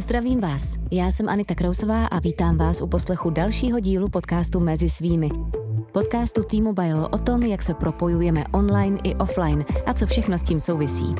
Zdravím vás, já jsem Anita Krausová a vítám vás u poslechu dalšího dílu podcastu Mezi svými. Podcastu T-Mobile o tom, jak se propojujeme online i offline a co všechno s tím souvisí.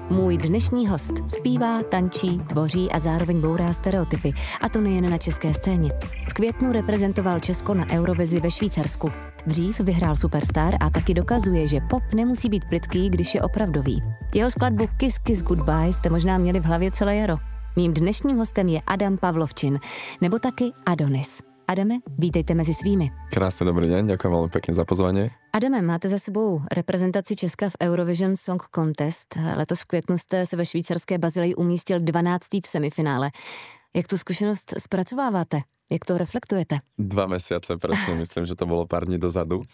Můj dnešní host zpívá, tančí, tvoří a zároveň bourá stereotypy, a to nejen na české scéně. V květnu reprezentoval Česko na Eurovizi ve Švýcarsku. Dřív vyhrál Superstar a taky dokazuje, že pop nemusí být plytký, když je opravdový. Jeho skladbu Kiss Kiss Goodbye jste možná měli v hlavě celé jaro. Mým dnešním hostem je Adam Pavlovčin, nebo taky Adonis. Adame, vítejte mezi svými. Krásny dobrý deň, ďakujem veľmi pekne za pozvanie. Adame, máte za sebou reprezentaci Česka v Eurovision Song Contest. Letos v květnu jste se ve švýcarské Bazileji umístil 12. v semifinále. Jak tu zkušenosť spracováváte? Jak to reflektujete? 2 mesiace, presne, myslím, že to bolo pár dní dozadu.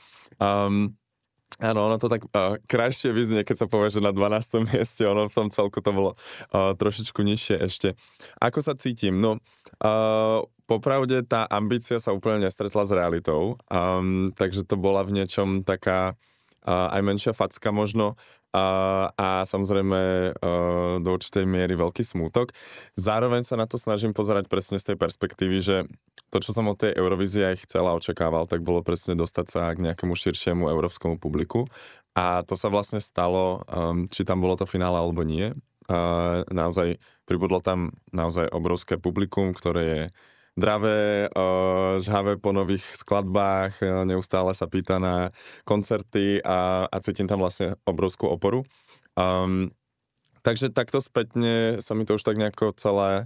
Áno, ono to tak krajšie vyznie, keď sa povie, že na 12. mieste, ono v tom celku to bolo trošičku nižšie ešte. Ako sa cítim? No, popravde tá ambícia sa úplne nestretla s realitou, takže to bola v niečom taká aj menšia facka možno a samozrejme do určitej miery veľký smútok. Zároveň sa na to snažím pozerať presne z tej perspektívy, že to, čo som od tej Eurovízie aj chcel a očakával, tak bolo presne dostať sa k nejakému širšiemu európskemu publiku a to sa vlastne stalo, či tam bolo to finále alebo nie. Naozaj pribudlo tam naozaj obrovské publikum, ktoré je dravé, žhavé po nových skladbách, neustále sa pýta na koncerty a cítim tam vlastne obrovskú oporu. Takže takto spätne sa mi to už tak nejako celé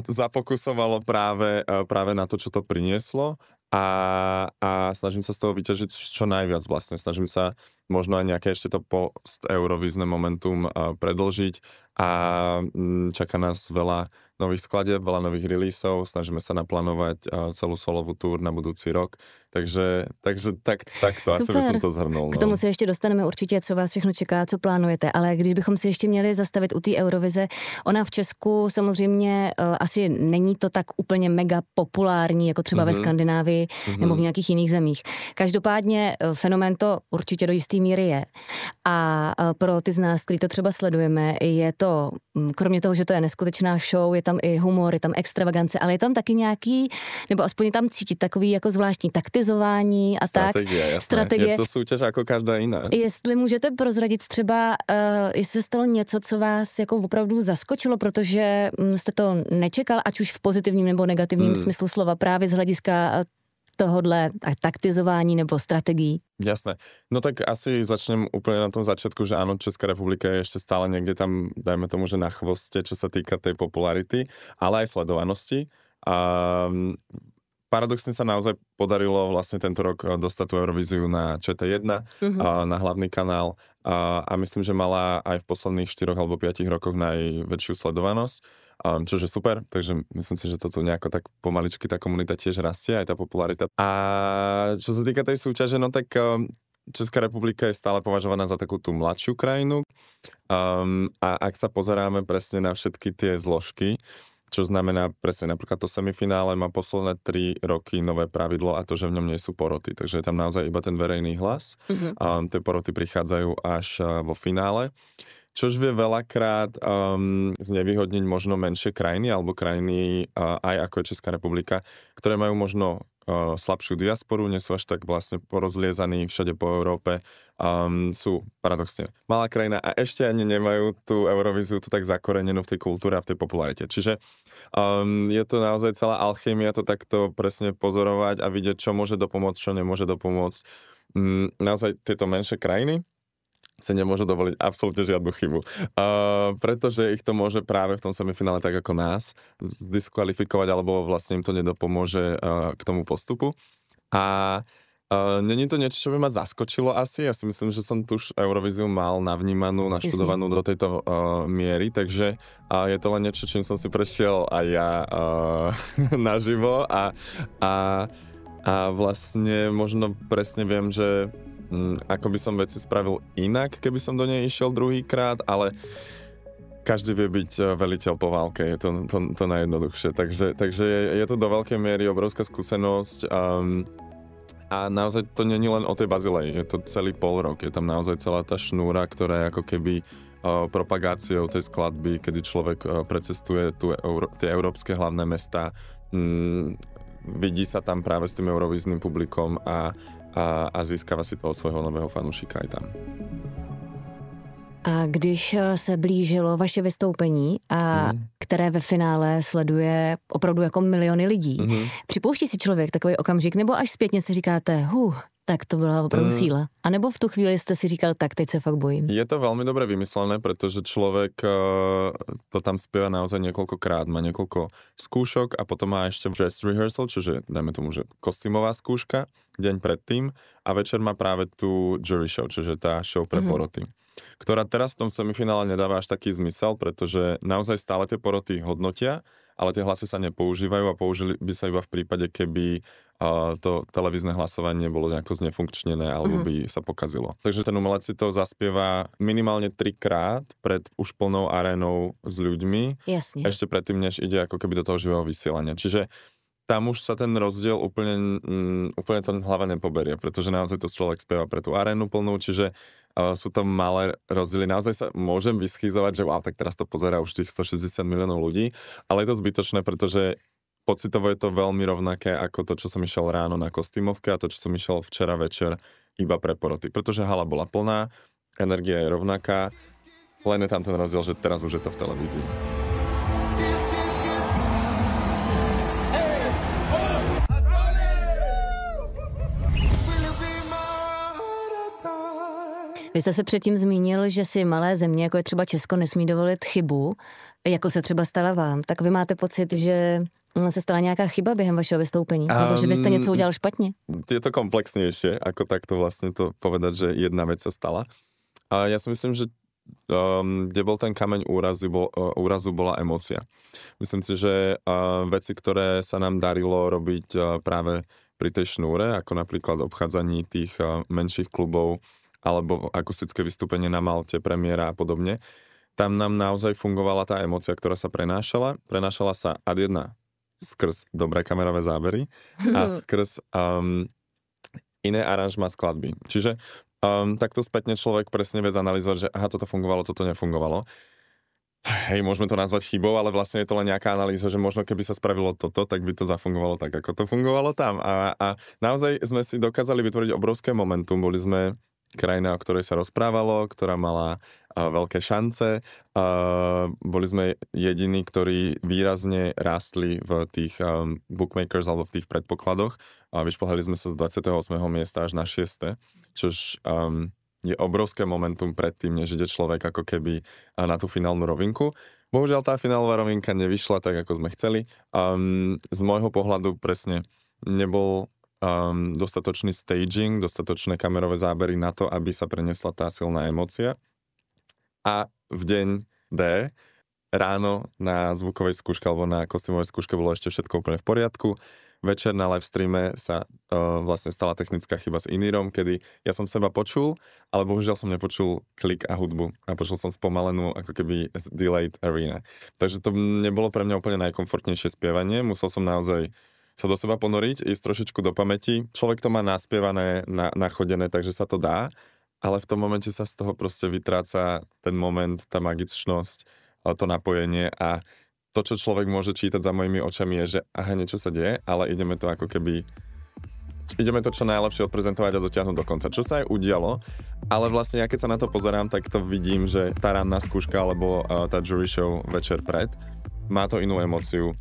zafokusovalo práve na to, čo to prinieslo a snažím sa z toho vyťažiť čo najviac vlastne. Snažím sa možno aj nejaké ešte to post-eurovízne momentum predĺžiť a čaká nás veľa nových skladieb, veľa nových releaseov, snažíme sa naplánovať celú solovú túr na budúci rok, takže takto asi by som to zhrnul. K tomu se ještě dostaneme určitě, co vás všechno čeká, co plánujete, ale když bychom si ještě měli zastavit u té Eurovize, ona v Česku samozřejmě asi není to tak úplně mega populární, jako třeba ve Skandinávii nebo v nějakých jiných zemích. Každopádně fenomén to určitě do jistý míry je. A pro ty z nás, kteří to třeba sledujeme, je to, kromě toho, že to je neskutečná show, je tam i humor, je tam extravagance, ale je tam taky nějaký, nebo aspoň je tam cítit takový jako zvláštní taktizování a strategie. Je to soutěž jako každá jiná. Jestli můžete prozradit třeba, jestli se stalo něco, co vás jako opravdu zaskočilo, protože jste to nečekal, ať už v pozitivním nebo negativním smyslu slova, právě z hlediska tohodle taktizování nebo strategií? Jasné. No tak asi začnem úplne na tom začiatku, že áno, Česká republika je ešte stále niekde tam, dajme tomu, že na chvoste, čo sa týka tej popularity, ale aj sledovanosti. Paradoxne sa naozaj podarilo vlastne tento rok dostať tú Eurovíziu na ČT1, na hlavný kanál a myslím, že mala aj v posledných 4 alebo 5 rokoch najväčšiu sledovanosť. Čože super, takže myslím si, že toto nejako tak pomaličky tá komunita tiež rastie, aj tá popularita. A čo sa týka tej súťaže, no tak Česká republika je stále považovaná za takú tú mladšiu krajinu a ak sa pozeráme presne na všetky tie zložky, čo znamená presne napríklad to semifinále má posledné 3 roky nové pravidlo a to, že v ňom nie sú poroty, takže je tam naozaj iba ten verejný hlas. Tie poroty prichádzajú až vo finále. Čož vie veľakrát znevýhodniť možno menšie krajiny alebo krajiny aj ako je Česká republika, ktoré majú možno slabšiu diasporu, nie sú až tak vlastne porozliezaní všade po Európe. Sú paradoxne malá krajina a ešte ani nemajú tú Eurovíziu tu tak zakorenenú v tej kultúre a v tej popularite. Čiže je to naozaj celá alchymia to takto presne pozorovať a vidieť, čo môže dopomôcť, čo nemôže dopomôcť. Naozaj tieto menšie krajiny si nemôže dovoliť absolútne žiadnu chybu. Pretože ich to môže práve v tom semifinále tak ako nás diskvalifikovať, alebo vlastne im to nedopomôže k tomu postupu. A není to niečo, čo by ma zaskočilo asi. Ja si myslím, že som tu už Eurovíziu mal navnímanú, naštudovanú do tejto miery, takže je to len niečo, čím som si prešiel aj ja naživo a vlastne možno presne viem, že ako by som veci spravil inak, keby som do nej išiel druhýkrát, ale každý vie byť veliteľ po válke, je to najjednoduchšie. Takže je to do veľkej miery obrovská skúsenosť A naozaj to nie je len o tej Bazileji, je to celý pol rok, je tam naozaj celá tá šnúra, ktorá je ako keby propagáciou tej skladby, kedy človek precestuje tie európske hlavné mestá, vidí sa tam práve s tým eurovíznym publikom a získava si toho svojho nového fanúšika aj tam. A když se blížilo vaše vystoupení, které ve finále sleduje opravdu jako miliony lidí, připouští si člověk takový okamžik, nebo až zpětně si říkáte, tak to byla opravdu síla. A nebo v tu chvíli jste si říkal, tak teď se fakt bojím. Je to veľmi dobre vymyslené, pretože človek to tam spieva naozaj niekoľkokrát, má niekoľko skúšok a potom má ešte dress rehearsal, čiže dajme tomu, že kostýmová skúška deň predtým a večer má práve tú jury show, čiže tá show pre poroty, ktorá teraz v tom semifinále nedáva až taký zmysel, pretože naozaj stále tie poroty hodnotia, ale tie hlasy sa nepoužívajú a použili by sa iba v prípade, keby to televízne hlasovanie bolo nejako znefunkčnené alebo by sa pokazilo. Takže ten umelec si to zaspieva minimálne 3-krát pred už plnou arénou s ľuďmi. Jasne. Ešte predtým, než ide ako keby do toho živého vysielania. Čiže tam už sa ten rozdiel úplne to hlava nepoberie, pretože naozaj to človek spieva pre tú arénu plnú, čiže sú tam malé rozdiely. Naozaj sa môžem vyschýzovať, že wow, tak teraz to pozerá už tých 160 miliónov ľudí, ale je to zbytočné, pretože pocitovo je to veľmi rovnaké ako to, čo som išiel ráno na kostýmovke a to, čo som išiel včera večer iba pre poroty. Pretože hala bola plná, energia je rovnaká, len je tam ten rozdiel, že teraz už je to v televízii. Vy jste se předtím zmínil, že si malé země, jako je třeba Česko, nesmí dovolit chybu, jako se třeba stala vám. Tak vy máte pocit, že se stala nějaká chyba během vašeho vystoupení? Nebo že byste něco udělal špatně? Je to komplexnejšie, ako takto vlastne to povedať, že jedna vec sa stala. A ja si myslím, že kde bol ten kameň úrazu bola emócia. Myslím si, že veci, ktoré sa nám darilo robiť práve pri tej šnúre, ako napríklad obchádzanie tých menších klubov, alebo akustické vystúpenie na Malte, premiéra a podobne. Tam nám naozaj fungovala tá emócia, ktorá sa prenášala. Prenášala sa ad jedna skrz dobré kamerové zábery a skrz iné aranžmá skladby. Čiže takto spätne človek presne vie zanalizovať, že aha, toto fungovalo, toto nefungovalo. Hej, môžeme to nazvať chybou, ale vlastne je to len nejaká analýza, že možno keby sa spravilo toto, tak by to zafungovalo tak, ako to fungovalo tam. A naozaj sme si dokázali vytvoriť obrovské momentum. Boli sme krajina, o ktorej sa rozprávalo, ktorá mala veľké šance. Boli sme jediní, ktorí výrazne rástli v tých bookmakers alebo v tých predpokladoch. Vyšplhali sme sa z 28. miesta až na 6. Čož je obrovské momentum predtým, než ide človek ako keby na tú finálnu rovinku. Bohužiaľ tá finálová rovinka nevyšla tak, ako sme chceli. Z môjho pohľadu presne nebol dostatočný staging, dostatočné kamerové zábery na to, aby sa preniesla tá silná emócia. A v deň D ráno na zvukovej skúške alebo na kostýmovej skúške bolo ešte všetko úplne v poriadku. Večer na live streame sa vlastne stala technická chyba s Inírom, kedy ja som seba počul, ale bohužiaľ som nepočul klik a hudbu a počul som spomalenú ako keby delayed arena. Takže to nebolo pre mňa úplne najkomfortnejšie spievanie. Musel som naozaj sa do seba ponoriť, ísť trošičku do pamäti. Človek to má naspievané, nachodené, takže sa to dá, ale v tom momente sa z toho proste vytráca ten moment, tá magičnosť, to napojenie a to, čo človek môže čítať za mojimi očami je, že aha, niečo sa deje, ale ideme to ako keby čo najlepšie odprezentovať a dotiahnuť do konca. Čo sa aj udialo, ale vlastne ja keď sa na to pozerám, tak to vidím, že tá ranná skúška alebo tá jury show večer pred má to inú emóciu.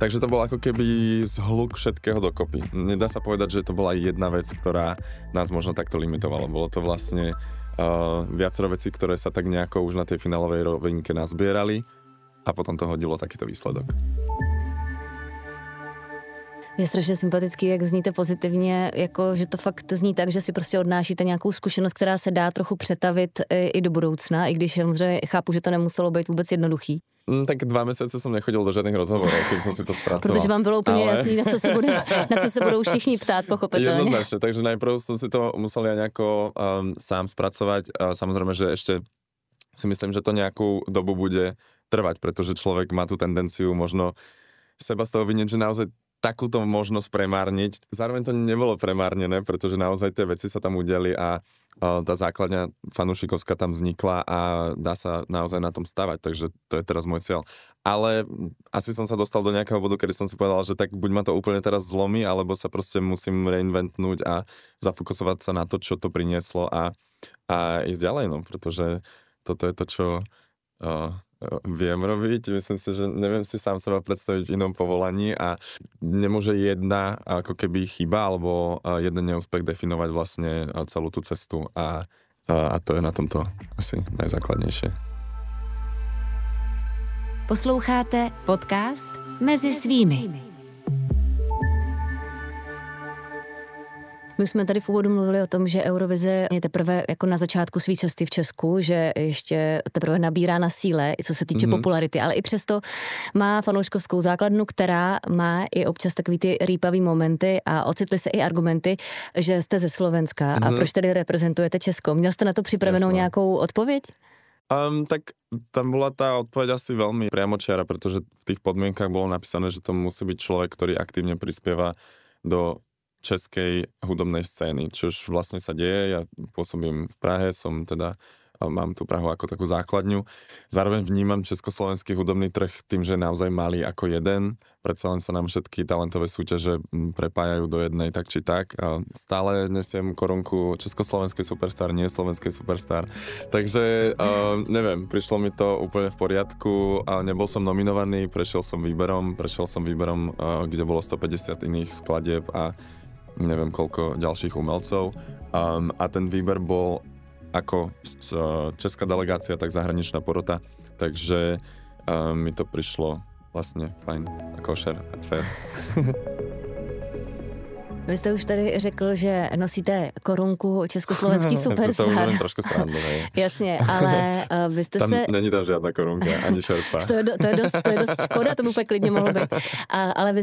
Takže to bol ako keby zhluk všetkého dokopy. Nedá sa povedať, že to bola jedna vec, ktorá nás možno takto limitovala. Bolo to vlastne viacero vecí, ktoré sa tak nejako už na tej finálovej rovinke nazbierali a potom to hodilo takýto výsledok. Je strašně sympatický, jak zníte pozitivně, jako že to fakt zní tak, že si prostě odnášíte nějakou zkušenost, která se dá trochu přetavit i do budoucna, i když samozřejmě chápu, že to nemuselo být vůbec jednoduchý. Tak 2 mesiace som nechodil do žiadnych rozhovorov, keď som si to spracoval. Protože vám bylo úplně jasný, na co se budou všichni ptát, pochopitelně. Jednoznačne, takže najprv som si to musel ja nejako sám spracovať. Samozrejme, že ešte si myslím, že to nejakú dobu bude trvať, pretože človek má tú tendenciu možno seba z toho vynieť, že naozaj takúto možnosť premárniť. Zároveň to nebolo premárnené, pretože naozaj tie veci sa tam udiali a tá základňa fanúšikovská tam vznikla a dá sa naozaj na tom stavať, takže to je teraz môj cieľ. Ale asi som sa dostal do nejakého bodu, kedy som si povedal, že tak buď ma to úplne teraz zlomí, alebo sa proste musím reinventnúť a zafokusovať sa na to, čo to prinieslo a ísť ďalej, no, pretože toto je to, čo viem robiť. Myslím si, že neviem si sám seba predstaviť v inom povolaní a nemôže jedna ako keby chyba alebo jeden neúspech definovať vlastne celú tú cestu a to je na tomto asi najzákladnejšie. Posloucháte podcast Mezi svými. My jsme tady v úvodu mluvili o tom, že Eurovize je teprve jako na začátku své cesty v Česku, že ještě teprve nabírá na síle, co se týče popularity, ale i přesto má fanouškovskou základnu, která má i občas takový ty rýpavý momenty a ocitly se i argumenty, že jste ze Slovenska a proč tedy reprezentujete Česko. Měl jste na to připravenou nějakou odpověď? Tak tam bola tá odpoveď asi veľmi priamočiara, pretože v tých podmienkach bolo napísané, že to musí byť človek, ktorý aktívne prispieva do českej hudobnej scény, čož vlastne sa deje. Ja pôsobím v Prahe, mám tú Prahu ako takú základňu. Zároveň vnímam československý hudobný trh tým, že je naozaj malý ako jeden. Predsa len sa nám všetky talentové súťaže prepájajú do jednej, tak či tak. Stále nesiem korunku československej superstar, nie slovenskej superstar. Takže neviem, prišlo mi to úplne v poriadku. Nebol som nominovaný, prešiel som výberom, kde bolo 150 iných skladieb a neviem koľko ďalších umelcov. A ten výber bol ako česká delegácia, tak zahraničná porota, takže mi to prišlo vlastne fajn, košer, fair. Vy jste už tady řekl, že nosíte korunku československý superstar. Já si to trošku srandu, ne? Jasně, ale vy jste Není tam žádná korunka, ani šerpa. To je dost škoda, to by úplně klidně mohlo být. Ale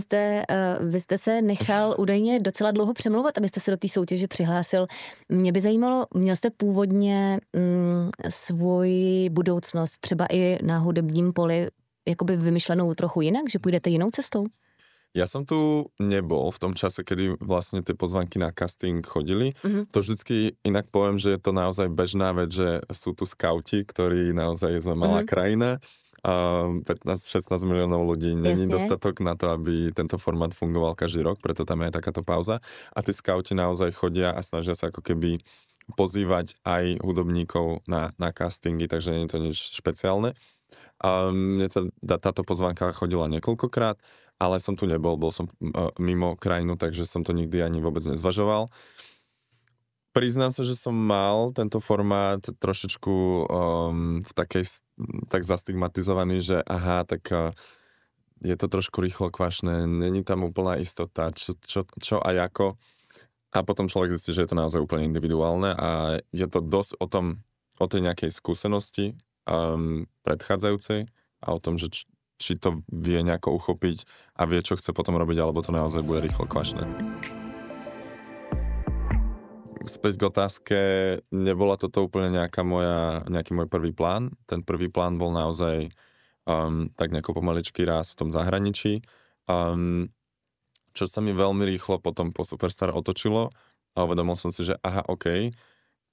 vy jste se nechal údajně docela dlouho přemlouvat, abyste se do té soutěže přihlásil. Mě by zajímalo, měl jste původně svoji budoucnost třeba i na hudebním poli jakoby vymyšlenou trochu jinak, že půjdete jinou cestou? Ja som tu nebol v tom čase, kedy vlastne tie pozvanky na casting chodili. To vždycky inak poviem, že je to naozaj bežná vec, že sú tu skauti, ktorí naozaj sme malá krajina. 15-16 miliónov ľudí není dostatok na to, aby tento formát fungoval každý rok, preto tam je takáto pauza. A tí skauti naozaj chodia a snažia sa ako keby pozývať aj hudobníkov na castingy, takže nie je to nič špeciálne. Mne táto pozvanka chodila niekoľkokrát, ale som tu nebol som mimo krajinu, takže som to nikdy ani vôbec nezvažoval. Priznám sa, že som mal tento formát trošičku v takej tak zastigmatizovaný, že je to trošku rýchlo kvašné, není tam úplná istota, čo a ako. A potom človek zistí, že je to naozaj úplne individuálne a je to dosť o tej nejakej skúsenosti predchádzajúcej a o tom, že či to vie nejako uchopiť a vie, čo chce potom robiť, alebo to naozaj bude rýchlo kvašné. Späť k otázke, nebola toto úplne nejaký môj prvý plán. Ten prvý plán bol naozaj tak nejako pomaličký raz v tom zahraničí. Čo sa mi veľmi rýchlo potom po Superstar otočilo a uvedomil som si, že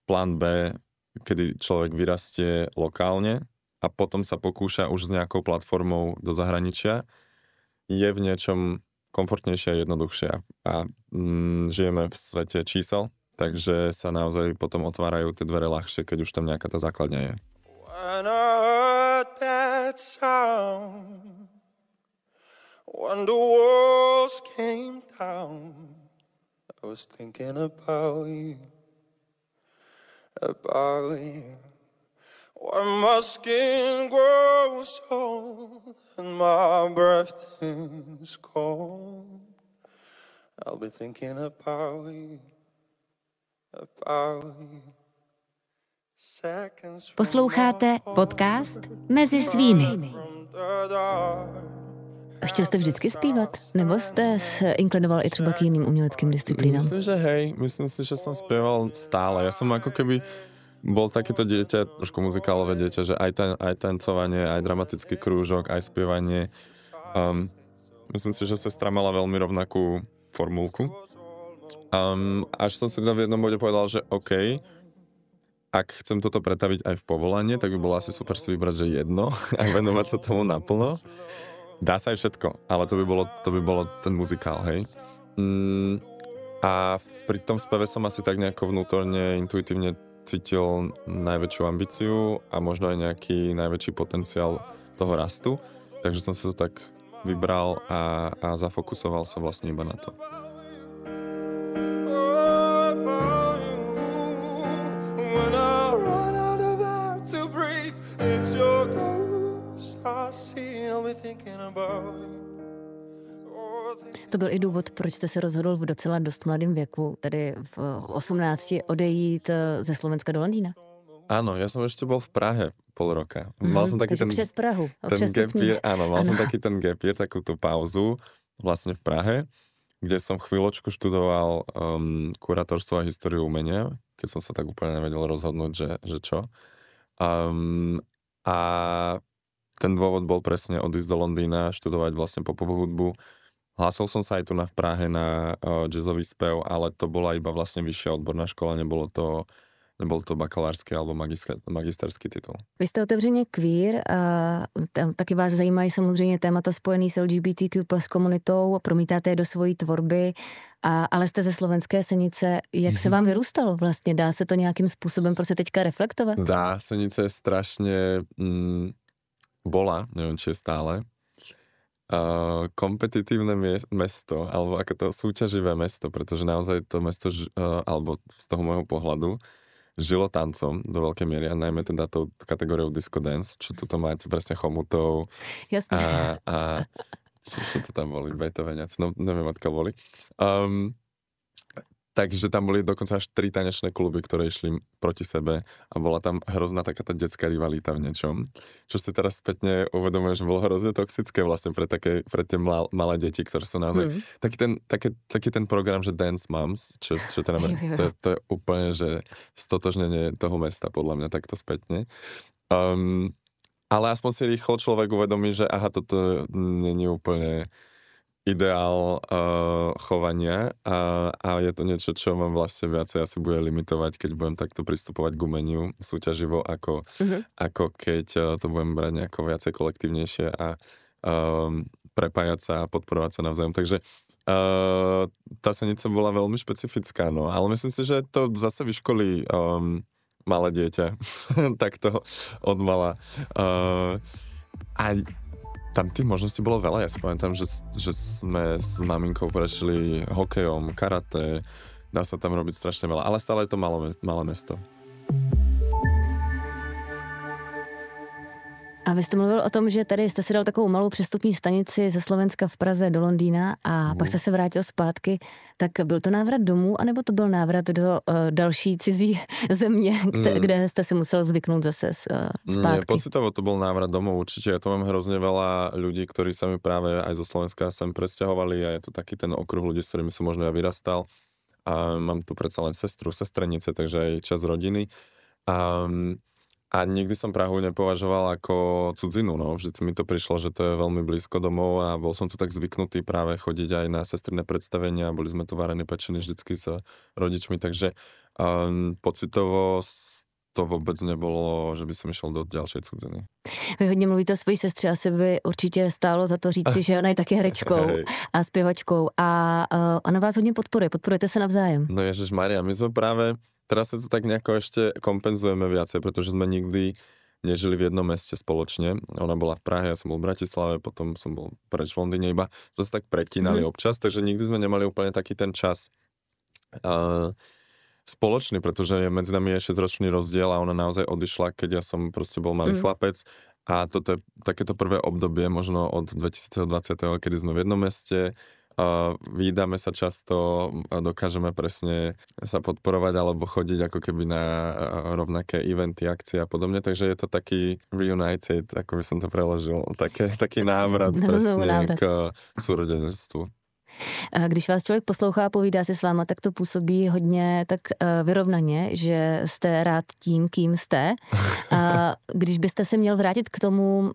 plán B, kedy človek vyrastie lokálne, a potom sa pokúša už s nejakou platformou do zahraničia, je v niečom komfortnejšie a jednoduchšie. A žijeme v svete čísel, takže sa naozaj potom otvárajú tie dvere ľahšie, keď už tam nejaká tá základňa je. When I heard that sound, when the walls came down, I was thinking about you. When my skin grows old and my breath turns cold, I'll be thinking about you. Posloucháte podcast Mezi svými. A chtěl jste vždycky zpívat? Nebo jste se inklinoval i třeba k jiným uměleckým disciplínám? Myslím si, že som spieval stále. Ja som ako keby bol takéto dieťa, trošku muzikálové dieťa, že aj tancovanie, aj dramatický krúžok, aj spievanie. Myslím si, že sestra mala veľmi rovnakú formulku. Až som si teda v jednom bode povedal, že OK, ak chcem toto pretaviť aj v povolanie, tak by bolo asi super si vybrať, že jedno a venovať sa tomu naplno. Dá sa aj všetko, ale to by bolo ten muzikál, hej. A pri tom speve som asi tak nejako vnútorne, intuitívne cítil najväčšiu ambíciu a možno aj nejaký najväčší potenciál toho rastu. Takže som sa to tak vybral a zafokusoval sa vlastne iba na to. To byl i důvod, proč jste se rozhodl v docela dost mladém věku, tedy v 18 odejít ze Slovenska do Londýna. Áno, ja som ešte bol v Prahe pol roka. Mal som taký ten přes Prahu. Ten gap year, áno, mal som taký ten gap year, takú tú pauzu vlastne v Prahe, kde som chvíľočku študoval kurátorstvo a históriu umenia, keď som sa tak úplne nevedel rozhodnúť, že čo. A ten dôvod bol presne odísť do Londýna, študovať vlastne popovú hudbu. Hlásil som sa aj tu v Prahe na jazzový spev, ale to bola iba vlastne vyššia odborná škola, nebol to bakalářský alebo magisterský titul. Vy jste otevřeně queer a taky vás zajímají samozřejmě témata spojený s LGBTQ plus komunitou, promítáte je do svojí tvorby, ale jste ze Slovenské Senice. Jak se vám vyrůstalo vlastně? Dá se to nějakým způsobem prostě teďka reflektovat? Dá, Senice je strašne bola, neviem, či je stále, kompetitívne mesto, alebo ako to súťaživé mesto, pretože naozaj to mesto, alebo z toho môjho pohľadu, žilo tancom do veľkej miery a najmä teda tou kategóriou disco dance, čo tu máte presne chomutov. Jasné. A čo to tam boli? Beethoveniaci, no neviem, odkiaľ boli. Takže tam boli dokonca až 3 tanečné kluby, ktoré išli proti sebe a bola tam hrozná taká tá detská rivalita v niečom. Čo si teraz spätne uvedomujem, že bolo hrozne toxické vlastne pre tie malé deti, ktoré sú naozaj... Taký ten program, že Dance Moms, čo teda, to je úplne, že stotožnenie toho mesta, podľa mňa, takto spätne. Ale aspoň si rýchlo človek uvedomí, že aha, toto nie je úplne ideál chovania a je to niečo, čo mám vlastne viacej asi bude limitovať, keď budem takto pristupovať k umeniu súťaživo, ako keď to budem brať nejako viacej kolektívnejšie a prepájať sa a podporovať sa navzájom. Takže tá Senica bola veľmi špecifická, no, ale myslím si, že to zase vyškolí malé dieťa takto od mala. A tam tých možností bolo veľa. Ja si pamätám, že sme s maminkou prešli hokejom, karate, dá sa tam robiť strašne veľa, ale stále je to malé mesto. A vy jste mluvil o tom, že tady jste si dal takovou malou přestupní stanici ze Slovenska v Praze do Londýna a pak jste se vrátil zpátky. Tak byl to návrat domů, anebo to byl návrat do další cizí země, kde jste si musel zvyknout zase zpátky? Nie, pocitovo to bol návrat domov určite. Ja to mám hrozne veľa ľudí, ktorí sa mi práve aj zo Slovenska sem presťahovali a je to taký ten okruh ľudí, s ktorými som možno ja vyrastal. A mám tu predsa len sestru, sestrenice, takže aj čas rodiny. A nikdy som Prahu nepovažoval ako cudzinu, no. Vždy mi to prišlo, že to je veľmi blízko domov a bol som tu tak zvyknutý práve chodiť aj na sestrné predstavenia, boli sme tu varení, pečení vždycky s rodičmi, takže pocitovo to vôbec nebolo, že by som išiel do ďalšej cudziny. Vy hodně mluvíte o svojí sestře, asi by určitě stálo za to říct si, že ona je taky herečkou a zpěvačkou a ona vás hodně podporujete se navzájem. No ježišmaria, my sme práve teraz sa to tak nejako ešte kompenzujeme viacej, pretože sme nikdy nežili v jednom meste spoločne. Ona bola v Prahe, ja som bol v Bratislave, potom som bol preč v Londýne, iba to sa tak pretínali občas, takže nikdy sme nemali úplne taký ten čas spoločný, pretože medzi nami je 6-ročný rozdiel a ona naozaj odišla, keď ja som proste bol malý chlapec a toto je takéto prvé obdobie, možno od 2020, kedy sme v jednom meste, vídame sa často, dokážeme presne sa podporovať alebo chodiť ako keby na rovnaké eventy, akcie a podobne, takže je to taký reunited, ako by som to preložil, taký návrat presne k súrodenstvu. Když vás člověk poslouchá a povídá si s váma, tak to působí hodně tak vyrovnaně, že jste rád tím, kým jste. A když byste se měl vrátit k tomu,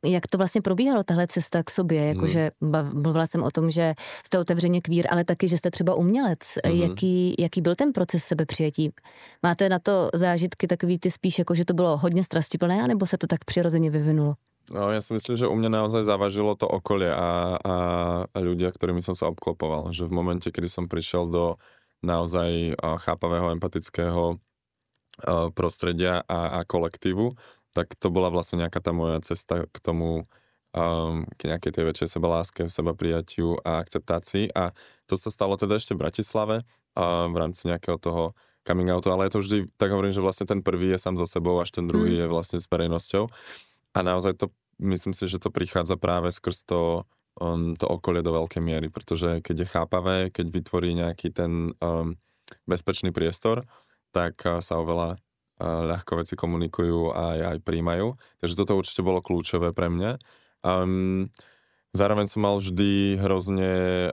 jak to vlastně probíhalo, tahle cesta k sobě, jakože mluvila jsem o tom, že jste otevřeně queer, ale taky, že jste třeba umělec. Jaký byl ten proces sebepřijetí? Máte na to zážitky takový ty spíš, jako že to bylo hodně strastiplné, anebo se to tak přirozeně vyvinulo? No, ja si myslím, že u mňa naozaj závažilo to okolie a ľudia, ktorými som sa obklopoval. Že v momente, kedy som prišiel do naozaj chápavého, empatického prostredia a kolektívu, tak to bola vlastne nejaká tá moja cesta k tomu, k nejakej tej väčšej sebaláske, sebaprijatiu a akceptácii. A to sa stalo teda ešte v Bratislave v rámci nejakého toho coming outu, ale ja to vždy tak hovorím, že vlastne ten prvý je sám so sebou, až ten druhý je vlastne s verejnosťou. A naozaj to, myslím si, že to prichádza práve skrz to okolie do veľkej miery, pretože keď je chápavé, keď vytvorí nejaký ten bezpečný priestor, tak sa oveľa ľahko veci komunikujú a aj príjmajú. Takže toto určite bolo kľúčové pre mňa. Zároveň som mal vždy hrozne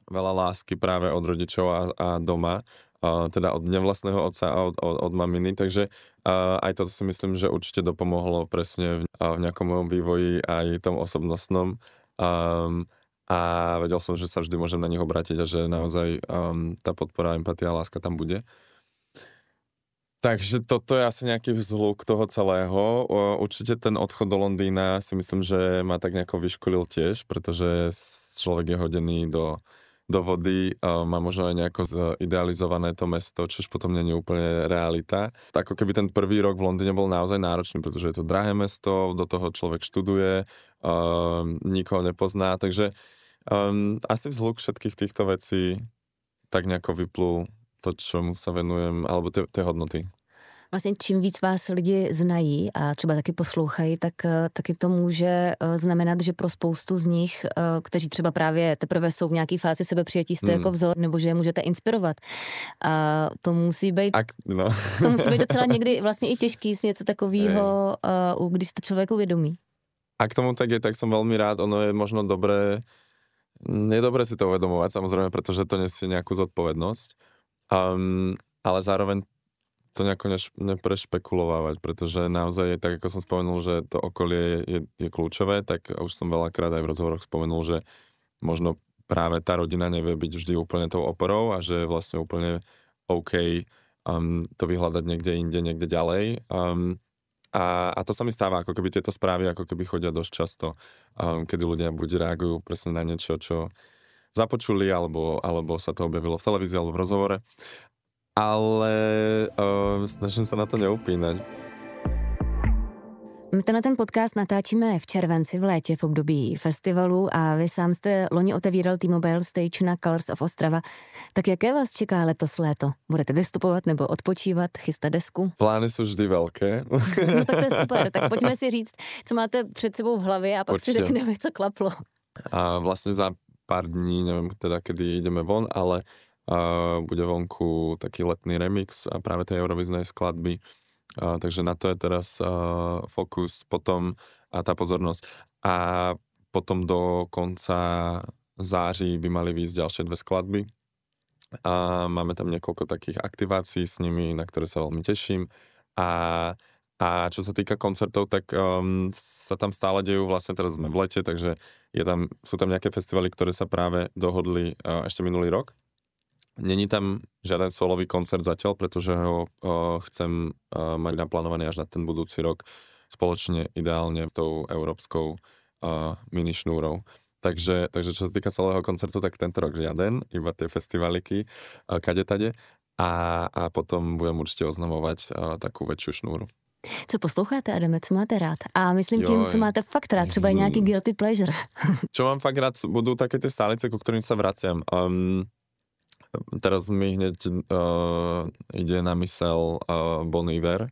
veľa lásky práve od rodičov a doma, teda od nevlastného otca a od maminy, takže aj toto si myslím, že určite dopomohlo presne v nejakom mojom vývoji aj tom osobnostnom a vedel som, že sa vždy môžem na nich obrátiť a že naozaj tá podpora, empatia a láska tam bude. Takže toto je asi nejaký vzhluk toho celého. Určite ten odchod do Londýna si myslím, že ma tak nejako vyškolil tiež, pretože človek je hodený do vody, má možno aj nejako idealizované to mesto, čož potom nie je úplne realita. Ako keby ten prvý rok v Londýne bol naozaj náročný, pretože je to drahé mesto, do toho človek študuje, nikoho nepozná, takže asi vzhluk všetkých týchto vecí tak nejako vyplul to, čomu sa venujem, alebo tie hodnoty. Vlastně čím víc vás lidi znají a třeba taky poslouchají, tak taky to může znamenat, že pro spoustu z nich, kteří třeba právě teprve jsou v nějaké fázi sebepřijetí, jste jako vzor, nebo že je můžete inspirovat. A to musí být, to musí být docela někdy vlastně i těžký si něco takového, když to člověk uvědomí. A k tomu tak je, tak som veľmi rád, ono je možno dobré, nedobré si to uvedomovať, samozrejme, pretože to nesie nejakú zodpovednosť, ale zároveň to nejako neprešpekulovávať, pretože naozaj je tak, ako som spomenul, že to okolie je kľúčové, tak už som veľakrát aj v rozhovoroch spomenul, že možno práve tá rodina nevie byť vždy úplne tou oporou a že je vlastne úplne OK to vyhľadať niekde inde, niekde ďalej. A to sa mi stáva, ako keby tieto správy ako keby chodia dosť často, kedy ľudia buď reagujú presne na niečo, čo započuli, alebo sa to objavilo v televízii alebo v rozhovore. Ale snažím sa na to neupínať. My ten podcast natáčíme v červenci, v létě, v období festivalu a vy sám jste loni otevíral T-Mobile Stage na Colors of Ostrava. Tak jaké vás čeká letos léto? Budete vystupovat nebo odpočívat, chystat desku? Plány jsou vždy velké. No tak to je super, tak pojďme si říct, co máte před sebou v hlavě a pak si řekneme, co klaplo. A vlastně za pár dní, nevím teda, kedy ideme von, ale bude vonku taký letný remix a práve tej Eurovíznej skladby. Takže na to je teraz fokus potom a tá pozornosť. A potom do konca září by mali výjsť ďalšie 2 skladby. A máme tam niekoľko takých aktivácií s nimi, na ktoré sa veľmi teším. A čo sa týka koncertov, tak sa tam stále dejú, vlastne teraz sme v lete, takže sú tam nejaké festivaly, ktoré sa práve dohodli ešte minulý rok. Není tam žiaden solový koncert zatiaľ, pretože ho chcem mať naplánovaný až na ten budúci rok spoločne ideálne s tou európskou mini šnúrou. Takže čo sa týka celého koncertu, tak tento rok žiaden, iba tie festivaliky kade-tade a potom budem určite oznamovať takú väčšiu šnúru. Co posloucháte, Adame, co máte rád? A myslím tím, co máte fakt rád, třeba nějaký guilty pleasure. Čo mám fakt rád, budú také tie stálice, ku ktorým sa vraciam. Teraz mi hneď ide na mysel Bon Iver.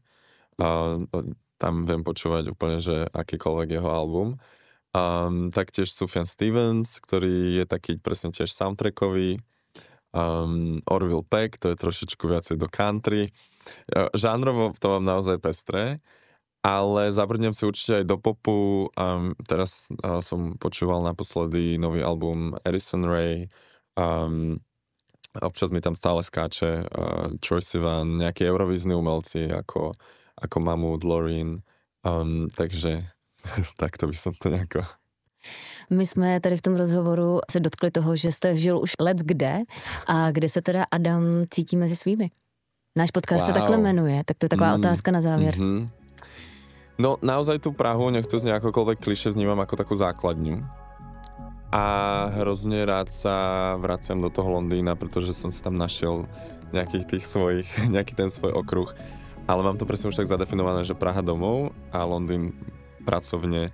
Tam viem počúvať úplne, že akýkoľvek jeho album. Taktiež Sufjan Stevens, ktorý je taký presne tiež soundtrackový. Orville Peck, to je trošičku viacej do country. Žánrovo to mám naozaj pestré. Ale zabrdnem si určite aj do popu. Teraz som počúval naposledy nový album Addison Rae. Občas mi tam stále skáče Troye Sivan, nejakí eurovízni umelci ako Mahmood, Loreen. Takže takto by som to nejako... My jsme tady v tom rozhovoru se dotkli toho, že jste žil už let kde a kde se teda Adam cítí mezi svými. Náš podcast se takhle jmenuje, tak to je taková otázka na závěr. No naozaj tú Prahu, nech to znie akokoľvek klišé, vnímam ako takú základňu. A hrozne rád sa vraciam do toho Londýna, pretože som si tam našiel nejaký ten svoj okruh. Ale mám to presne už tak zadefinované, že Praha domov a Londýn pracovne,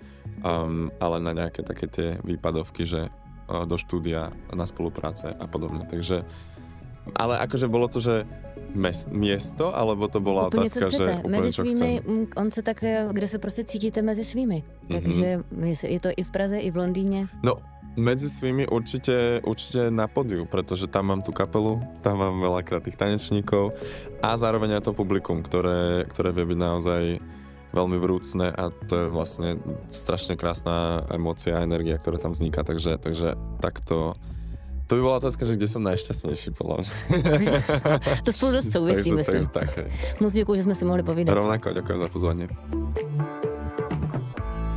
ale na nejaké také tie výpadovky, že do štúdia, na spolupráce a podobne. Takže, ale akože bolo to, že miesto, alebo to bola úplně otázka, že úplne mezi čo svými, chcem? on se tak, kde se prostě cítíte mezi svými. Takže je to i v Praze, i v Londýne? No, medzi svými určite na pódiu, pretože tam mám tú kapelu, tam mám veľakrát tých tanečníkov a zároveň aj to publikum, ktoré vie byť naozaj veľmi vrúcne a to je vlastne strašne krásna emócia a energia, ktorá tam vzniká, takže takto. To by bola otázka, že kde som najšťastnejší, podľa mňa. To spolu dost souvisí, myslím. Moc děkuji, že jsme si mohli povídat. Rovnako, ďakujem za pozvanie.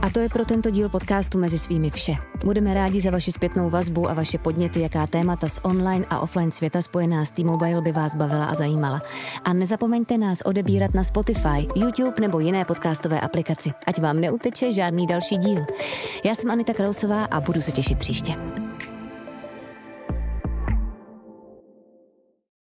A to je pro tento díl podcastu Mezi svými vše. Budeme rádi za vaši zpětnou vazbu a vaše podněty, jaká témata z online a offline světa spojená s T-Mobile by vás bavila a zajímala. A nezapomeňte nás odebírat na Spotify, YouTube nebo jiné podcastové aplikaci, ať vám neuteče žádný další díl. Já jsem Anita Krausová a budu se těšit příště.